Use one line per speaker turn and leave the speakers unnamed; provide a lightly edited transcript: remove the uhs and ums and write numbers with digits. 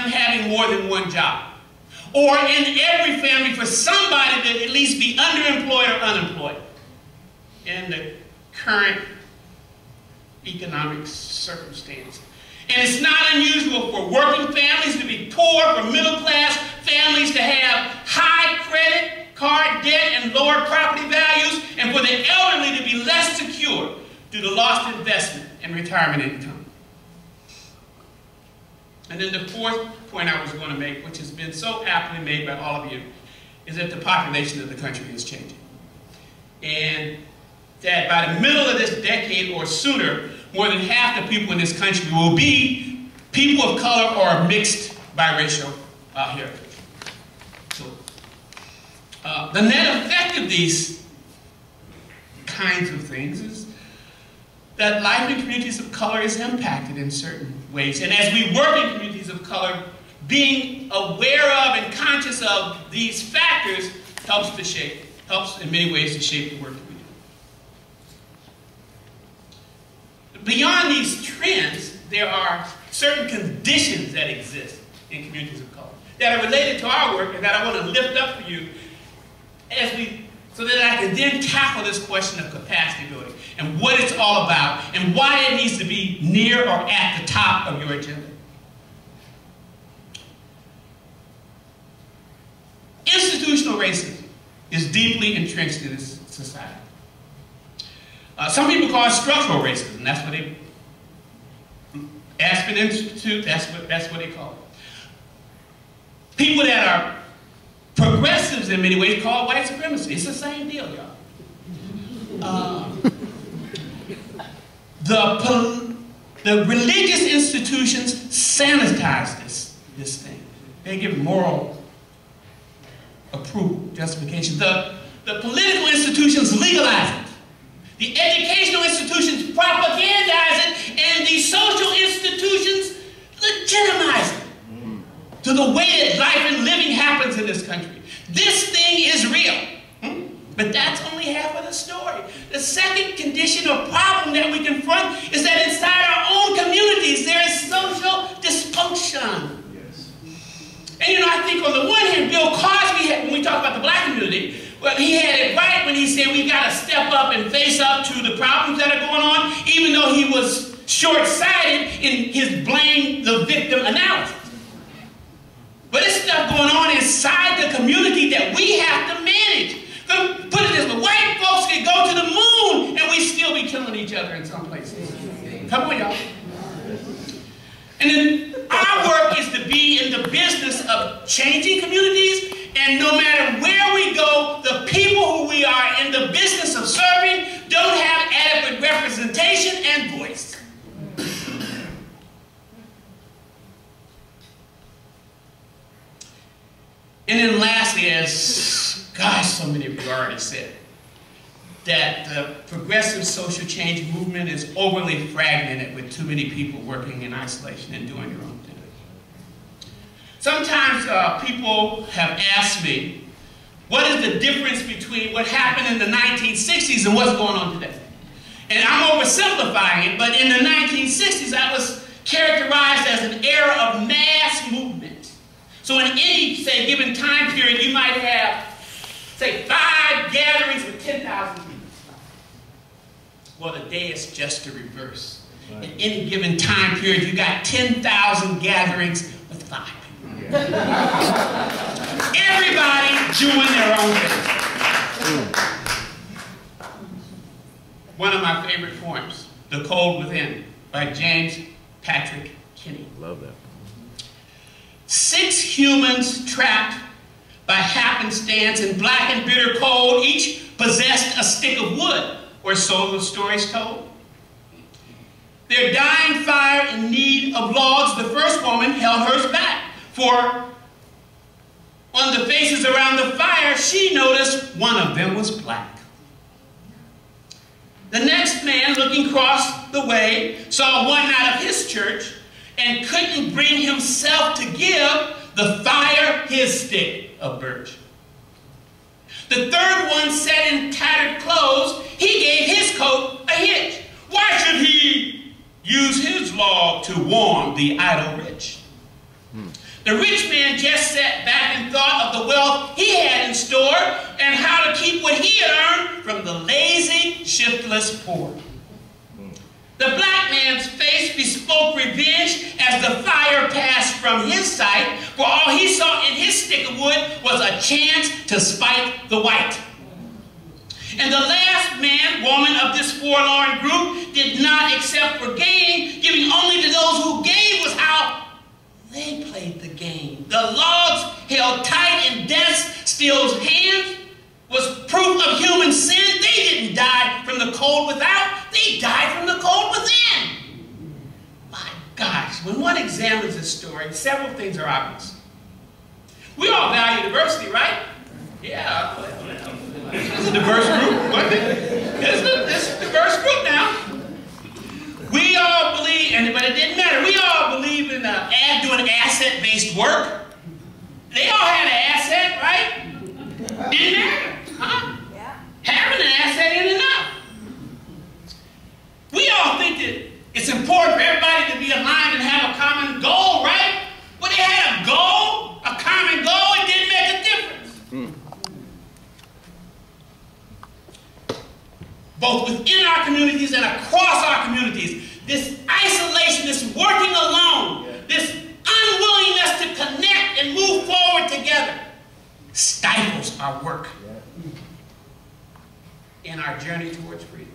them having more than one job. Or in every family for somebody to at least be underemployed or unemployed in the current economic circumstance. And it's not unusual for working families to be poor, for middle-class families to have high credit card debt and lower property values, and for the elderly to be less secure due to lost investment and retirement income. And then the fourth point I was going to make, which has been so aptly made by all of you, is that the population of the country is changing. And that by the middle of this decade or sooner, more than half the people in this country will be people of color or mixed biracial heritage. So, the net effect of these kinds of things is that life in communities of color is impacted in certain ways. And as we work in communities of color, being aware of and conscious of these factors helps in many ways to shape the work that we do. Beyond these trends, there are certain conditions that exist in communities of color that are related to our work and that I want to lift up for you so that I can then tackle this question of capacity building and what it's all about and why it needs to be near or at the top of your agenda. Institutional racism is deeply entrenched in this society. Some people call it structural racism. That's what they, Aspen Institute, that's what they call it. People that are progressives in many ways call it white supremacy. It's the same deal, y'all. The religious institutions sanitize this thing. They give moral approval, justification. The political institutions legalize it. The educational institutions propagandize it, and the social institutions legitimize it to the way that life and living happens in this country. This thing is real, but that's only half of the story. The second condition or problem that we confront is that inside our own communities there is social dysfunction. Yes. And you know, I think on the one hand, Bill Cosby, when we talk about the black community, well, he had it right when he said we got to step up and face up to the problems that are going on, even though he was short-sighted in his blame the victim analysis. But there's stuff going on inside the community that we have to manage. Put it this way, white folks can go to the moon and we still be killing each other in some places. Come on, y'all. And then our work is to be in the business of changing communities, and no matter where we go, the people who we are in the business of serving don't have adequate representation and voice. And then lastly, as gosh, so many of you already said, that the progressive social change movement is overly fragmented with too many people working in isolation and doing their own thing. Sometimes people have asked me, what is the difference between what happened in the 1960s and what's going on today? And I'm oversimplifying it, but in the 1960s, that was characterized as an era of mass movement. So in any, say, given time period, you might have, say, 5 gatherings with 10,000 people. Well, today it's just the reverse. Right. In any given time period, you got 10,000 gatherings with 5 people. Everybody doing their own thing. One of my favorite poems, The Cold Within, by James Patrick Kinney.
Love that.
6 humans trapped by happenstance in black and bitter cold, each possessed a stick of wood, or so the stories told. Their dying fire in need of logs, the first woman held hers back. For on the faces around the fire, she noticed one of them was black. The next man, looking across the way, saw one out of his church and couldn't bring himself to give the fire his stick of birch. The third one sat in tattered clothes. He gave his coat a hitch. Why should he use his log to warm the idle rich? The rich man just sat back and thought of the wealth he had in store and how to keep what he had earned from the lazy, shiftless poor. The black man's face bespoke revenge as the fire passed from his sight, for all he saw in his stick of wood was a chance to spite the white. And the last man, woman of this forlorn group did not accept for gain, giving only to those who gave was how they played the game. The logs held tight in death still's hands was proof of human sin. They didn't die from the cold without. They died from the cold within. My gosh, when one examines this story, several things are obvious. We all value diversity, right? Yeah. It's a diverse group, wasn't it? It's a diverse group now. We all believe, but it didn't matter. We all believe in doing asset-based work. They all had an asset, right? Didn't matter. Huh? Yeah. Having an asset ain't enough. We all think that it's important for everybody to be aligned and have a common goal, right? Well, they had a goal, a common goal, it didn't make a difference. Both within our communities and across our communities, this isolation, this working alone, this unwillingness to connect and move forward together stifles our work in our journey towards freedom.